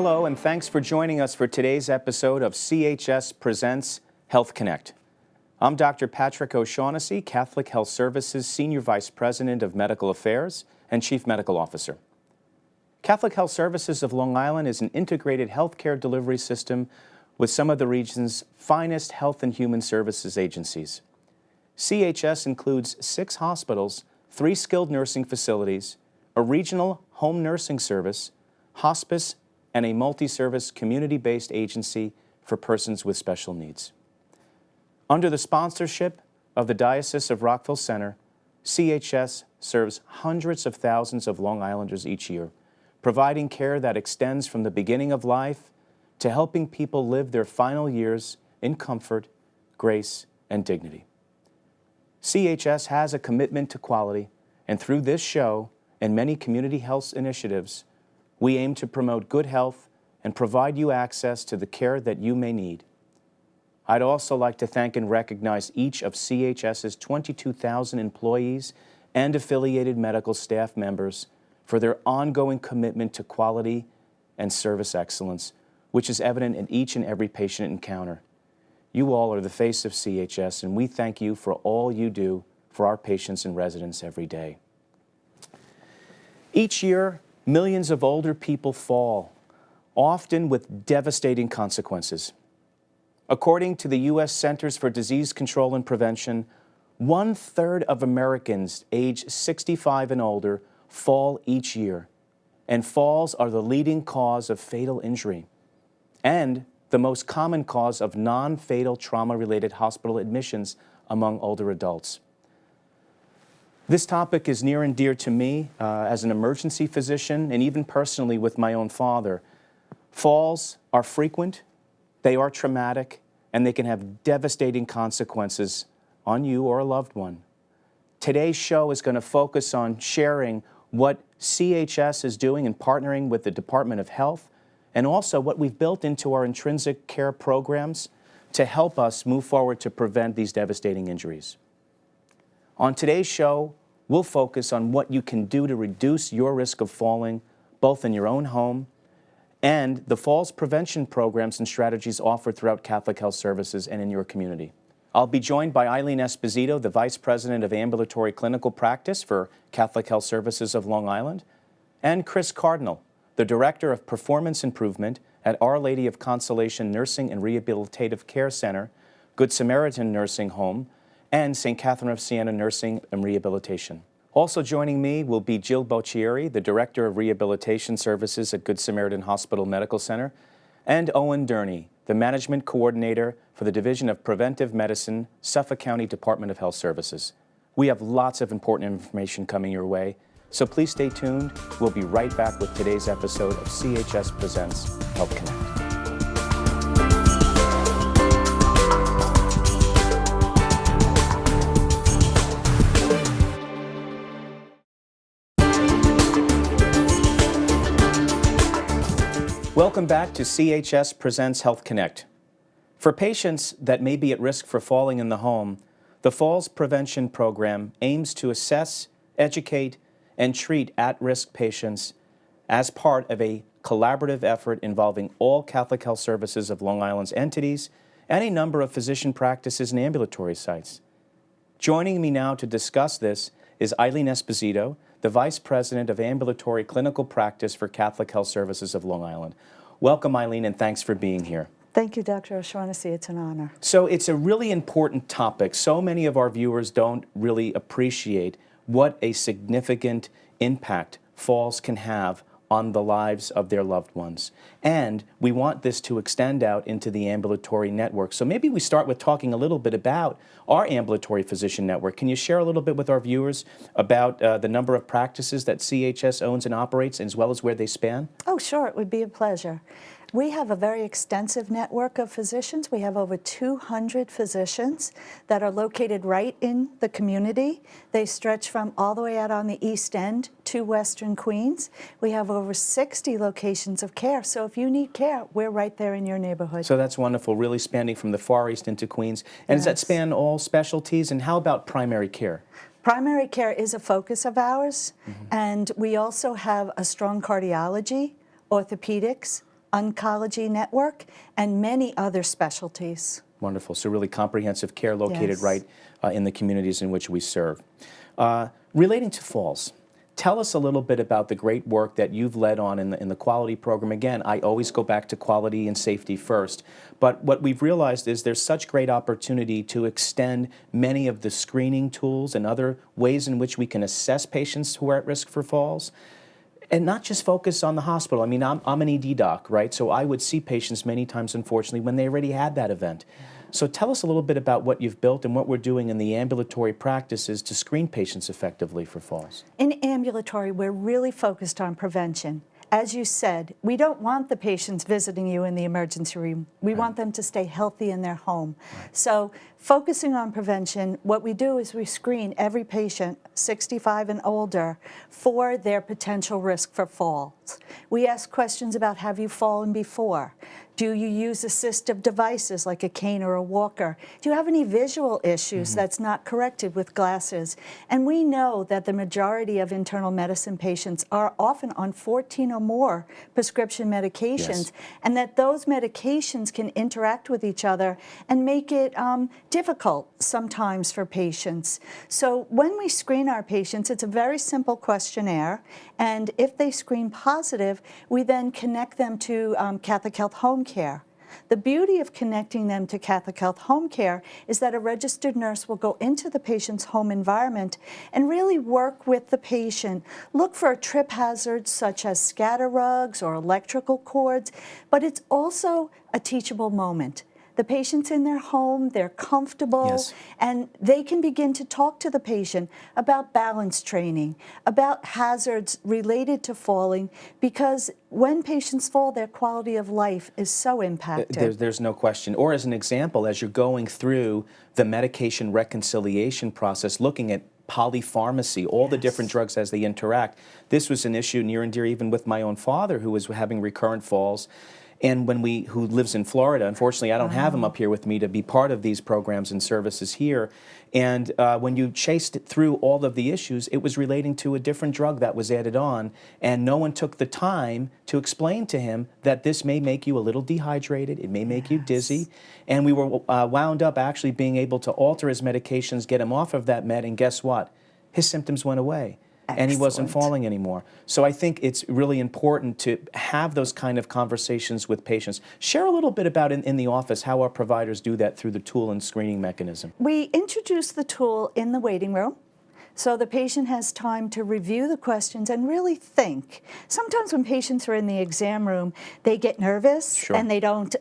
Hello, and thanks for joining us for today's episode of CHS Presents Health Connect. I'm Dr. Patrick O'Shaughnessy, Catholic Health Services Senior Vice President of Medical Affairs and Chief Medical Officer. Catholic Health Services of Long Island is an integrated healthcare delivery system with some of the region's finest health and human services agencies. CHS includes 6 hospitals, 3 skilled nursing facilities, a regional home nursing service, hospice, and a multi-service community-based agency for persons with special needs. Under the sponsorship of the Diocese of Rockville Center, CHS serves hundreds of thousands of Long Islanders each year, providing care that extends from the beginning of life to helping people live their final years in comfort, grace, and dignity. CHS has a commitment to quality, and through this show and many community health initiatives, we aim to promote good health and provide you access to the care that you may need. I'd also like to thank and recognize each of CHS's 22,000 employees and affiliated medical staff members for their ongoing commitment to quality and service excellence, which is evident in each and every patient encounter. You all are the face of CHS, and we thank you for all you do for our patients and residents every day. Each year, millions of older people fall, often with devastating consequences. According to the U.S. Centers for Disease Control and Prevention, 1/3 of Americans age 65 and older fall each year, and falls are the leading cause of fatal injury and the most common cause of non-fatal trauma-related hospital admissions among older adults. This topic is near and dear to me as an emergency physician and even personally with my own father. Falls are frequent, they are traumatic, and they can have devastating consequences on you or a loved one. Today's show is going to focus on sharing what CHS is doing in partnering with the Department of Health and also what we've built into our intrinsic care programs to help us move forward to prevent these devastating injuries. On today's show, we'll focus on what you can do to reduce your risk of falling, both in your own home and the falls prevention programs and strategies offered throughout Catholic Health Services and in your community. I'll be joined by Eileen Esposito, the Vice President of Ambulatory Clinical Practice for Catholic Health Services of Long Island, and Chris Cardinal, the Director of Performance Improvement at Our Lady of Consolation Nursing and Rehabilitative Care Center, Good Samaritan Nursing Home, and St. Catherine of Siena Nursing and Rehabilitation. Also joining me will be Jill Boccieri, the Director of Rehabilitation Services at Good Samaritan Hospital Medical Center, and Owen Durney, the Management Coordinator for the Division of Preventive Medicine, Suffolk County Department of Health Services. We have lots of important information coming your way, so please stay tuned. We'll be right back with today's episode of CHS Presents Health Connect. Welcome back to CHS Presents Health Connect. For patients that may be at risk for falling in the home, the Falls Prevention Program aims to assess, educate, and treat at-risk patients as part of a collaborative effort involving all Catholic Health Services of Long Island's entities and a number of physician practices and ambulatory sites. Joining me now to discuss this is Eileen Esposito, the Vice President of Ambulatory Clinical Practice for Catholic Health Services of Long Island. Welcome, Eileen, and thanks for being here. Thank you, Dr. O'Shaughnessy. It's an honor. So it's a really important topic. So many of our viewers don't really appreciate what a significant impact falls can have on the lives of their loved ones. And we want this to extend out into the ambulatory network. So maybe we start with talking a little bit about our ambulatory physician network. Can you share a little bit with our viewers about the number of practices that CHS owns and operates, as well as where they span? Oh, sure. It would be a pleasure. We have a very extensive network of physicians. We have over 200 physicians that are located right in the community. They stretch from all the way out on the East End to Western Queens. We have over 60 locations of care. So if you need care, we're right there in your neighborhood. So that's wonderful, really spanning from the Far East into Queens. And does that span all specialties? And how about primary care? Primary care is a focus of ours. And we also have a strong cardiology, orthopedics, oncology network, and many other specialties. Wonderful. So really comprehensive care located Yes. right in the communities in which we serve. Relating to falls, tell us a little bit about the great work that you've led on in the quality program. Again, I always go back to quality and safety first, but what we've realized is there's such great opportunity to extend many of the screening tools and other ways in which we can assess patients who are at risk for falls. And not just focus on the hospital. I mean, I'm an ED doc, right? So I would see patients many times, unfortunately, when they already had that event. So tell us a little bit about what you've built and what we're doing in the ambulatory practices to screen patients effectively for falls. In ambulatory, we're really focused on prevention. As you said, we don't want the patients visiting you in the emergency room. We want them to stay healthy in their home. So focusing on prevention, what we do is we screen every patient 65 and older for their potential risk for falls. We ask questions about, have you fallen before? Do you use assistive devices like a cane or a walker? Do you have any visual issues that's not corrected with glasses? And we know that the majority of internal medicine patients are often on 14 or more prescription medications, and that those medications can interact with each other and make it difficult sometimes for patients. So when we screen our patients, it's a very simple questionnaire, and if they screen positive, we then connect them to Catholic Health Home Care. The beauty of connecting them to Catholic Health Home Care is that a registered nurse will go into the patient's home environment and really work with the patient, look for trip hazards such as scatter rugs or electrical cords, but it's also a teachable moment. The patient's in their home, they're comfortable, and they can begin to talk to the patient about balance training, about hazards related to falling, because when patients fall, their quality of life is so impacted. There's no question. Or as an example, as you're going through the medication reconciliation process, looking at polypharmacy, all the different drugs as they interact. This was an issue near and dear even with my own father, who was having recurrent falls. And who lives in Florida, unfortunately, I don't have him up here with me to be part of these programs and services here. And when you chased it through all of the issues, it was relating to a different drug that was added on, and no one took the time to explain to him that this may make you a little dehydrated, it may make you dizzy, and we were wound up actually being able to alter his medications, get him off of that med, and guess what? His symptoms went away. And he wasn't falling anymore. So I think it's really important to have those kind of conversations with patients. Share a little bit about in the office how our providers do that through the tool and screening mechanism. We introduce the tool in the waiting room, so the patient has time to review the questions and really think. Sometimes when patients are in the exam room, they get nervous and they don't,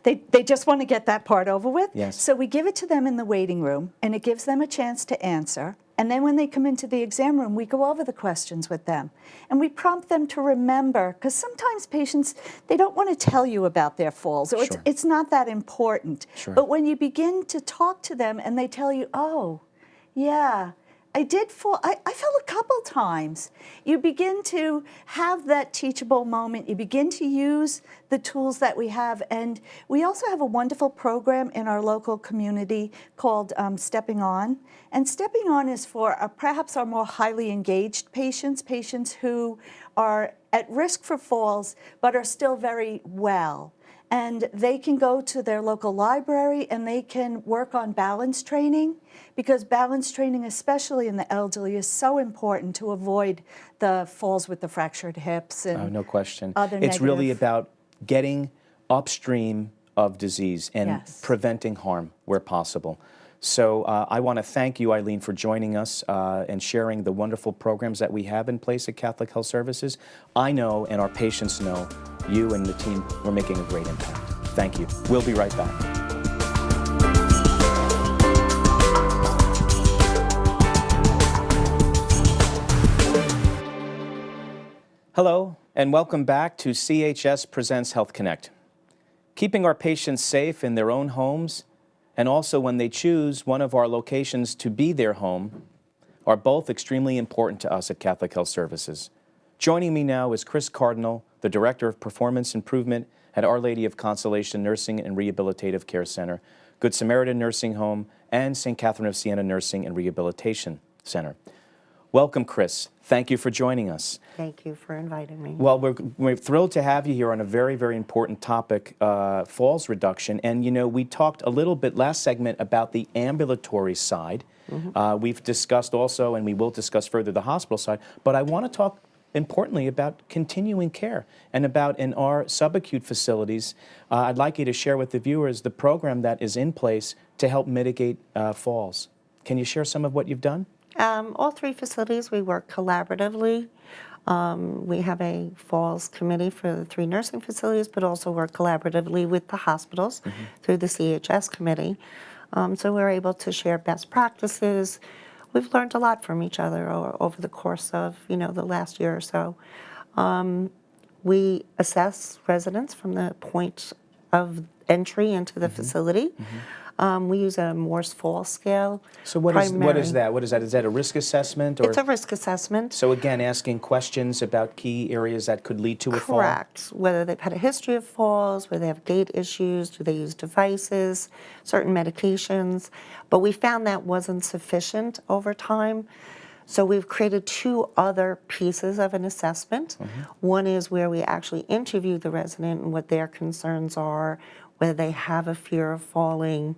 they just want to get that part over with. So we give it to them in the waiting room, and it gives them a chance to answer. And then when they come into the exam room, we go over the questions with them. And we prompt them to remember, because sometimes patients, they don't want to tell you about their falls, or it's not that important. But when you begin to talk to them and they tell you, oh, yeah, I did fall, I fell a couple times. You begin to have that teachable moment. You begin to use the tools that we have. And we also have a wonderful program in our local community called Stepping On. And Stepping On is for perhaps our more highly engaged patients, patients who are at risk for falls but are still very well. And they can go to their local library and they can work on balance training, because balance training, especially in the elderly, is so important to avoid the falls with the fractured hips and no question. Other it's negative. really about getting upstream of disease and preventing harm where possible. So I want to thank you, Eileen, for joining us and sharing the wonderful programs that we have in place at Catholic Health Services. I know, and our patients know, you and the team are making a great impact. Thank you. We'll be right back. Hello, and welcome back to CHS Presents Health Connect. Keeping our patients safe in their own homes and also when they choose one of our locations to be their home are both extremely important to us at Catholic Health Services. Joining me now is Chris Cardinal, the Director of Performance Improvement at Our Lady of Consolation Nursing and Rehabilitative Care Center, Good Samaritan Nursing Home, and St. Catherine of Siena Nursing and Rehabilitation Center. Welcome, Chris. Thank you for joining us. Thank you for inviting me. Well, we're thrilled to have you here on a very, very important topic, falls reduction. And, you know, we talked a little bit last segment about the ambulatory side. We've discussed also, and we will discuss further, the hospital side. But I want to talk importantly about continuing care and about in our subacute facilities. I'd like you to share with the viewers the program that is in place to help mitigate falls. Can you share some of what you've done? All three facilities, we work collaboratively. We have a falls committee for the three nursing facilities, but also work collaboratively with the hospitals through the CHS committee. So we're able to share best practices. We've learned a lot from each other over the course of, the last year or so. We assess residents from the point of entry into the facility. We use a Morse fall scale. So what is that? What is that? Is that a risk assessment? Or? It's a risk assessment. So again, asking questions about key areas that could lead to a fall? Correct. Whether they've had a history of falls, whether they have gait issues, do they use devices, certain medications. But we found that wasn't sufficient over time. So we've created two other pieces of an assessment. One is where we actually interview the resident and what their concerns are, whether they have a fear of falling,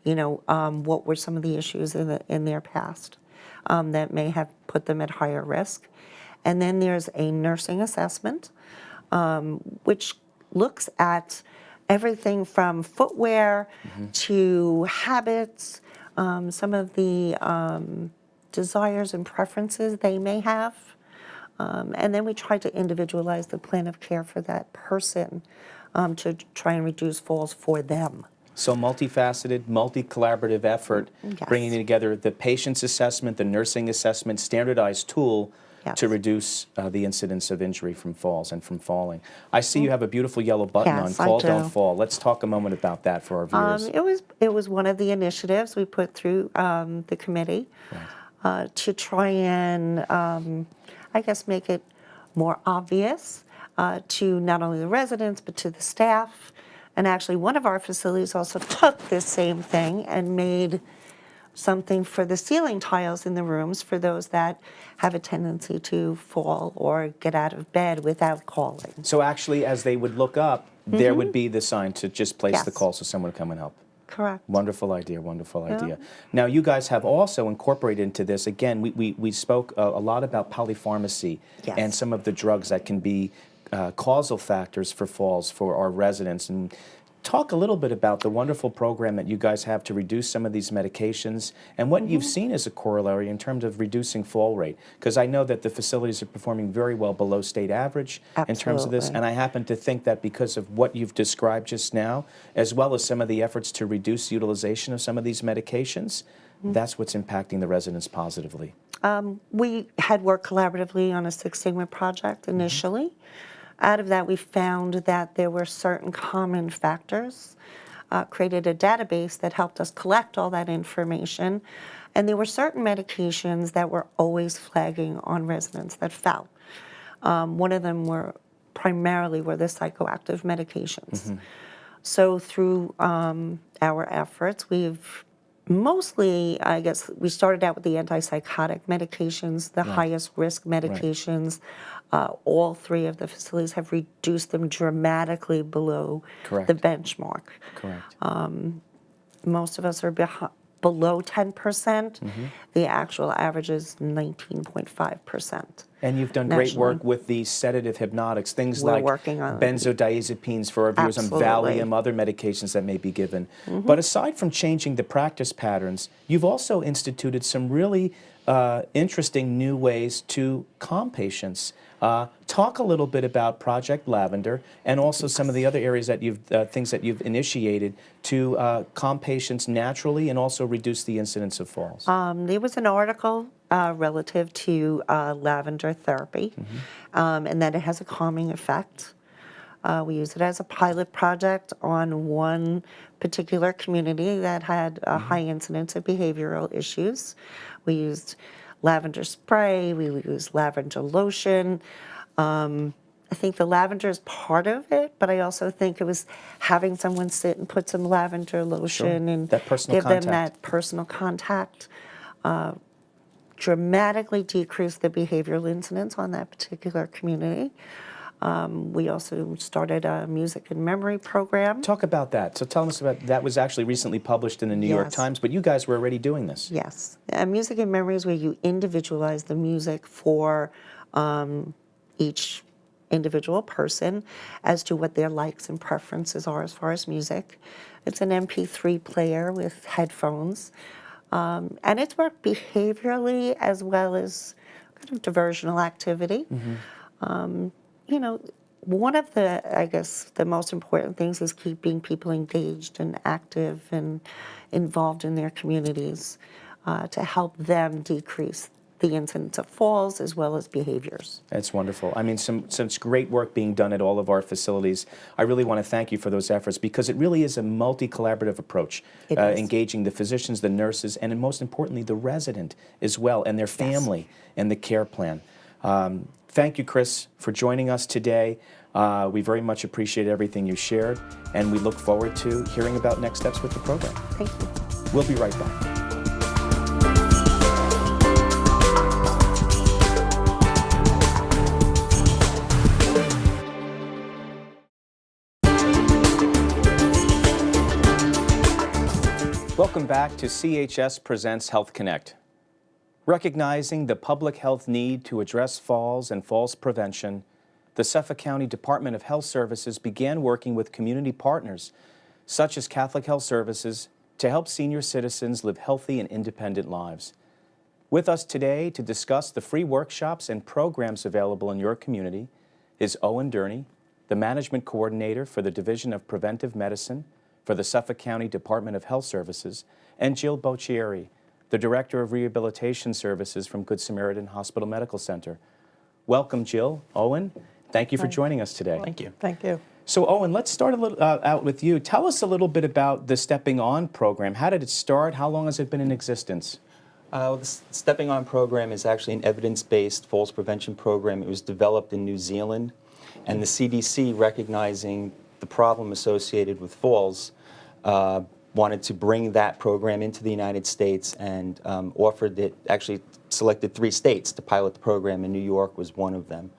what were some of the issues in their past that may have put them at higher risk. And then there's a nursing assessment, which looks at everything from footwear to habits, some of the desires and preferences they may have. And then we try to individualize the plan of care for that person to try and reduce falls for them. So multifaceted, multi-collaborative effort, bringing together the patient's assessment, the nursing assessment, standardized tool to reduce the incidence of injury from falls and from falling. I see you have a beautiful yellow button on Fall Don't Fall. Let's talk a moment about that for our viewers. It was one of the initiatives we put through the committee to try and, make it more obvious to not only the residents but to the staff. And actually one of our facilities also took this same thing and made something for the ceiling tiles in the rooms for those that have a tendency to fall or get out of bed without calling. So actually as they would look up, there would be the sign to just place the call so someone would come and help. Correct. Wonderful idea, wonderful idea. Now you guys have also incorporated into this, again, we spoke a lot about polypharmacy and some of the drugs that can be causal factors for falls for our residents. And talk a little bit about the wonderful program that you guys have to reduce some of these medications and what you've seen as a corollary in terms of reducing fall rate. Because I know that the facilities are performing very well below state average in terms of this. And I happen to think that because of what you've described just now, as well as some of the efforts to reduce utilization of some of these medications, that's what's impacting the residents positively. We had worked collaboratively on a Six Sigma project initially. Out of that, we found that there were certain common factors, created a database that helped us collect all that information, and there were certain medications that were always flagging on residents that fell. One of them primarily were the psychoactive medications. So through our efforts, we've mostly, we started out with the antipsychotic medications, the highest risk medications. All three of the facilities have reduced them dramatically below the benchmark. Correct. Most of us are below 10%. The actual average is 19.5%. And you've done great work with the sedative hypnotics, things like benzodiazepines for our viewers, and Valium, other medications that may be given. But aside from changing the practice patterns, you've also instituted some really interesting new ways to calm patients. Talk a little bit about Project Lavender and also some of the other areas that things that you've initiated to calm patients naturally and also reduce the incidence of falls. There was an article relative to lavender therapy, and that it has a calming effect. We used it as a pilot project on one particular community that had a high incidence of behavioral issues. We used lavender spray, we used lavender lotion. I think the lavender is part of it, but I also think it was having someone sit and put some lavender lotion and that personal give contact. them that personal contact. dramatically decreased the behavioral incidents on that particular community. We also started a music and memory program. Talk about that. So tell us about that. Was actually recently published in the New York Yes. Times, but you guys were already doing this. Yes. Music and memory is where you individualize the music for each individual person as to what their likes and preferences are as far as music. It's an MP3 player with headphones. And it's worked behaviorally as well as kind of diversional activity. You know, one of the, I guess, the most important things is keeping people engaged and active and involved in their communities to help them decrease the incidence of falls as well as behaviors. That's wonderful. I mean, some great work being done at all of our facilities. I really want to thank you for those efforts because it really is a multi-collaborative approach, It is. engaging the physicians, the nurses, and most importantly, the resident as well, and their family and the care plan. Thank you, Chris, for joining us today. We very much appreciate everything you shared, and we look forward to hearing about next steps with the program. Thank you. We'll be right back. Welcome back to CHS Presents Health Connect. Recognizing the public health need to address falls and falls prevention, the Suffolk County Department of Health Services began working with community partners, such as Catholic Health Services, to help senior citizens live healthy and independent lives. With us today to discuss the free workshops and programs available in your community is Owen Durney, the Management Coordinator for the Division of Preventive Medicine for the Suffolk County Department of Health Services, and Jill Boccieri, the Director of Rehabilitation Services from Good Samaritan Hospital Medical Center. Welcome, Jill. Owen, thank you for joining us today. Thank you. Thank you. So, Owen, let's start a little out with you. Tell us a little bit about the Stepping On program. How did it start? How long has it been in existence? The Stepping On program is actually an evidence-based falls prevention program. It was developed in New Zealand, and the CDC, recognizing the problem associated with falls, wanted to bring that program into the United States and offered it, actually selected 3 states to pilot the program, and New York was one of them.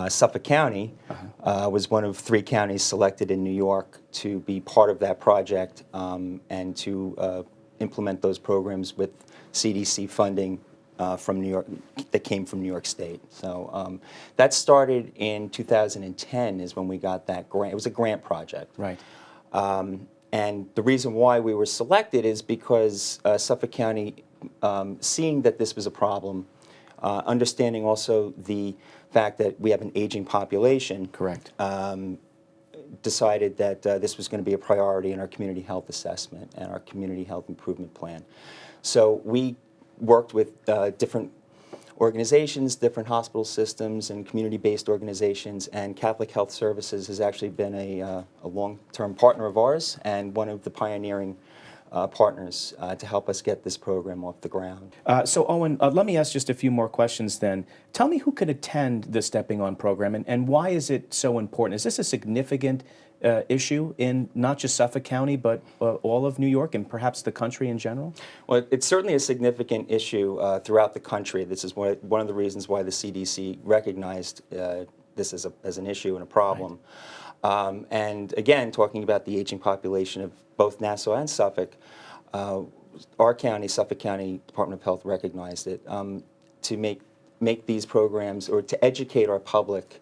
Suffolk County was one of 3 counties selected in New York to be part of that project and to implement those programs with CDC funding from New York, that came from New York State. So that started in 2010 is when we got that grant. It was a grant project. Right. And the reason why we were selected is because Suffolk County, seeing that this was a problem, understanding also the fact that we have an aging population, Correct. Decided that this was going to be a priority in our community health assessment and our community health improvement plan. So we worked with different organizations, different hospital systems, and community-based organizations, and Catholic Health Services has actually been a long-term partner of ours and one of the pioneering partners to help us get this program off the ground. So, Owen, let me ask just a few more questions then. Tell me who could attend the Stepping On program, and why is it so important? Is this a significant issue in not just Suffolk County, but all of New York and perhaps the country in general? Well, it's certainly a significant issue throughout the country. This is one of the reasons why the CDC recognized this as an issue and a problem. Right. And again, talking about the aging population of both Nassau and Suffolk, our county, Suffolk County Department of Health, recognized it to make these programs, or to educate our public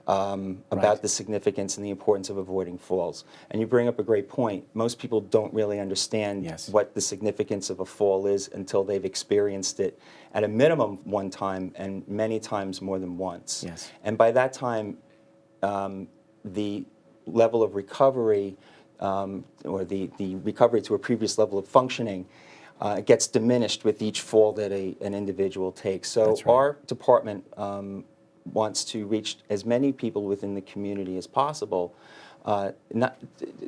about the significance and the importance of avoiding falls. And you bring up a great point. Most people don't really understand what the significance of a fall is until they've experienced it at a minimum one time, and many times more than once. Yes. And by that time, the level of recovery, or the recovery to a previous level of functioning, gets diminished with each fall that an individual takes. So That's right. our department wants to reach as many people within the community as possible, not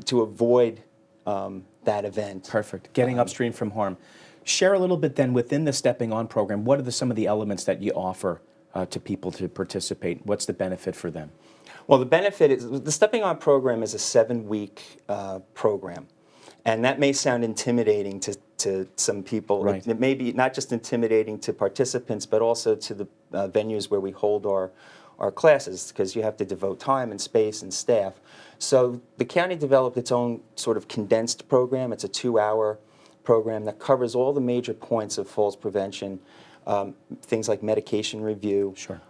to avoid that event. Perfect. Getting upstream from harm. Share a little bit then within the Stepping On program. What are some of the elements that you offer to people to participate? What's the benefit for them? Well, the benefit is the Stepping On program is a 7-week program. And that may sound intimidating to some people. Right. It may be not just intimidating to participants, but also to the venues where we hold our classes, because you have to devote time and space and staff. So the county developed its own sort of condensed program. It's a 2-hour program that covers all the major points of falls prevention, things like medication review, Sure.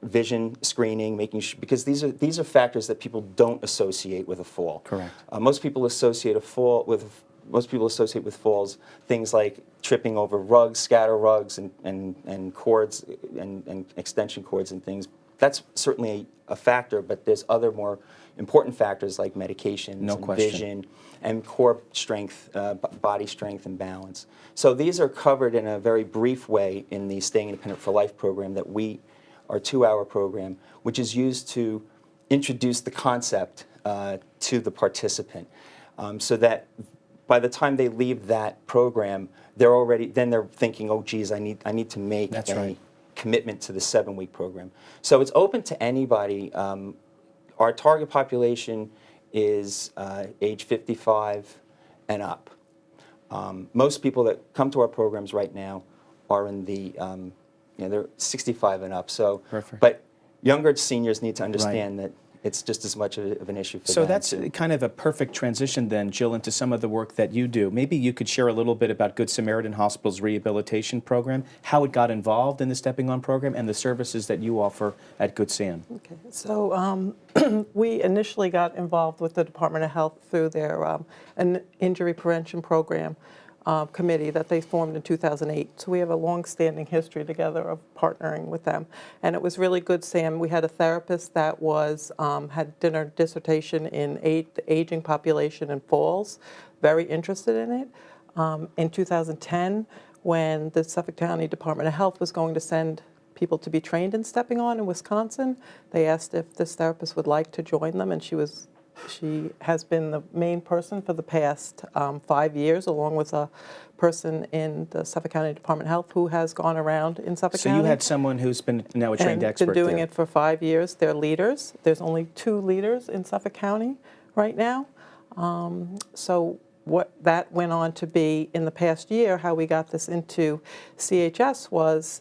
Vision screening, making sure, because these are factors that people don't associate with a fall. Correct. Most people associate with falls things like tripping over rugs, scatter rugs, and cords and extension cords and things. That's certainly a factor, but there's other more important factors like medications, No and question. vision, and core strength, body strength and balance. So these are covered in a very brief way in the Staying Independent for Life program that our 2-hour program, which is used to introduce the concept to the participant, so that by the time they leave that program, they're thinking, oh, geez, I need to make That's a right. commitment to the 7-week program. So it's open to anybody. Our target population is age 55 and up. Most people that come to our programs right now are in the they're 65 and up. So, Perfect. But younger seniors need to understand that it's just as much of an issue for So them. that's kind of a perfect transition then, Jill, into some of the work that you do. Maybe you could share a little bit about Good Samaritan Hospital's rehabilitation program, how it got involved in the Stepping On program, and the services that you offer at Good Sam. Okay, so we initially got involved with the Department of Health through their an injury prevention program committee that they formed in 2008. So we have a long-standing history together of partnering with them, and it was really good. Sam, we had a therapist that had done her dissertation in the aging population and falls, very interested in it. In 2010, when the Suffolk County Department of Health was going to send people to be trained in Stepping On in Wisconsin, they asked if this therapist would like to join them, and she has been the main person for the past 5 years, along with a person in the Suffolk County Department of Health who has gone around in Suffolk So County. you had someone who's been now a trained and expert been doing there. it for 5 years. They're leaders. There's only 2 leaders in Suffolk County right now. So what that went on to be in the past year, how we got this into CHS was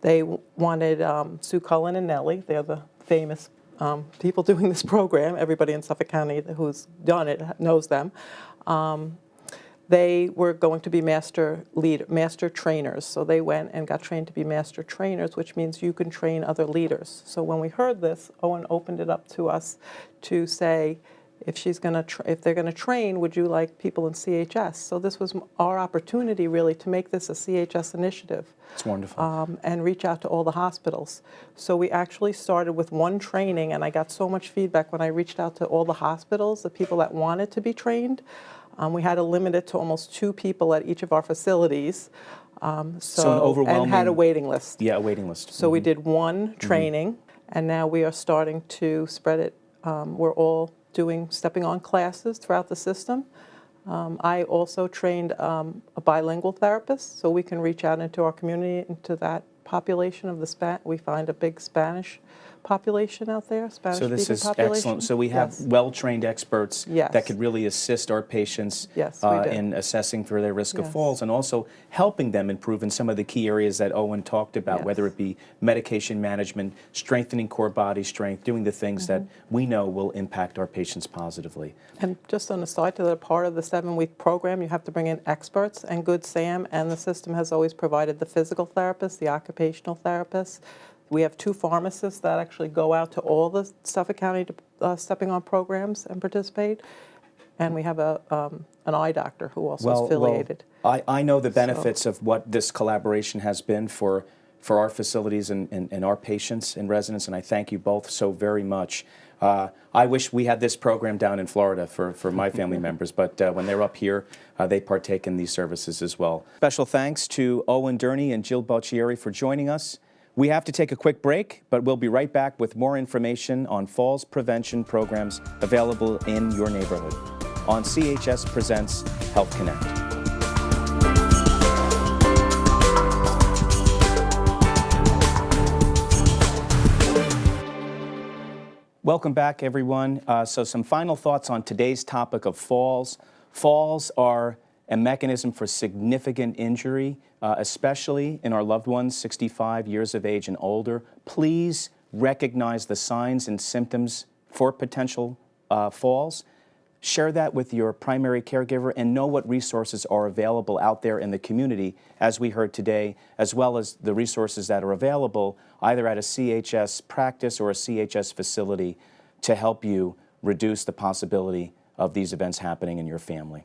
they wanted Sue Cullen and Nellie. They're the famous people doing this program. Everybody in Suffolk County who's done it knows them. They were going to be master trainers. So they went and got trained to be master trainers, which means you can train other leaders. So when we heard this, Owen opened it up to us to say, if they're going to train, would you like people in CHS? So this was our opportunity, really, to make this a CHS initiative. It's wonderful. And reach out to all the hospitals. So we actually started with 1 training, and I got so much feedback when I reached out to all the hospitals, the people that wanted to be trained. We had to limit it to almost 2 people at each of our facilities. So an overwhelming... And had a waiting list. Yeah, a waiting list. So we did 1 training, and now we are starting to spread it. We're all doing Stepping On classes throughout the system. I also trained a bilingual therapist, so we can reach out into our community, into that population of we find a big Spanish population out there, Spanish-speaking population. So this is excellent. So we have well-trained experts that could really assist our patients in assessing for their risk of falls, and also helping them improve in some of the key areas that Owen talked about, whether it be medication management, strengthening core body strength, doing the things that we know will impact our patients positively. And just on the side, to the part of the 7-week program, you have to bring in experts, and Good Sam and the system has always provided the physical therapist, the occupational therapist. We have 2 pharmacists that actually go out to all the Suffolk County Stepping On programs and participate. And we have an eye doctor who also is affiliated. Well, I know the benefits of what this collaboration has been for our facilities and our patients and residents, and I thank you both so very much. I wish we had this program down in Florida for my family members, but when they're up here, they partake in these services as well. Special thanks to Owen Durney and Jill Balcieri for joining us. We have to take a quick break, but we'll be right back with more information on falls prevention programs available in your neighborhood on CHS Presents Health Connect. Welcome back, everyone. So some final thoughts on today's topic of falls. Falls are a mechanism for significant injury, especially in our loved ones 65 years of age and older. Please recognize the signs and symptoms for potential falls. Share that with your primary caregiver and know what resources are available out there in the community, as we heard today, as well as the resources that are available either at a CHS practice or a CHS facility to help you reduce the possibility of these events happening in your family.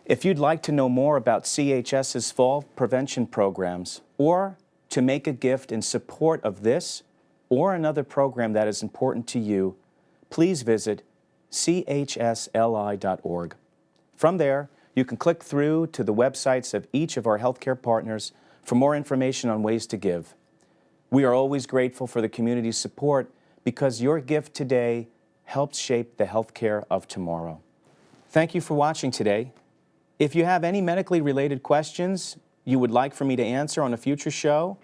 If you'd like to know more about CHS's fall prevention programs, or to make a gift in support of this or another program that is important to you, please visit chsli.org. From there, you can click through to the websites of each of our healthcare partners for more information on ways to give. We are always grateful for the community's support because your gift today helps shape the healthcare of tomorrow. Thank you for watching today. If you have any medically related questions you would like for me to answer on a future show,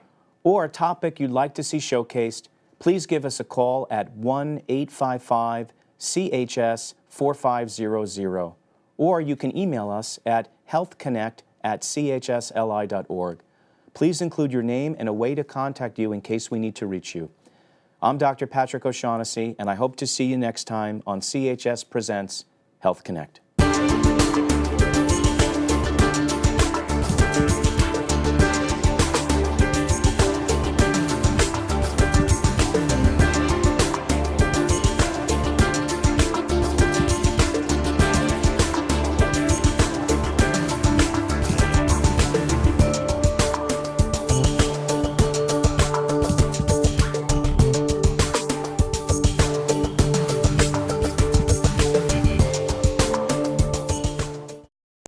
or a topic you'd like to see showcased, please give us a call at 1-855-CHS-4500, or you can email us at healthconnect@chsli.org. Please include your name and a way to contact you in case we need to reach you. I'm Dr. Patrick O'Shaughnessy, and I hope to see you next time on CHS Presents Health Connect.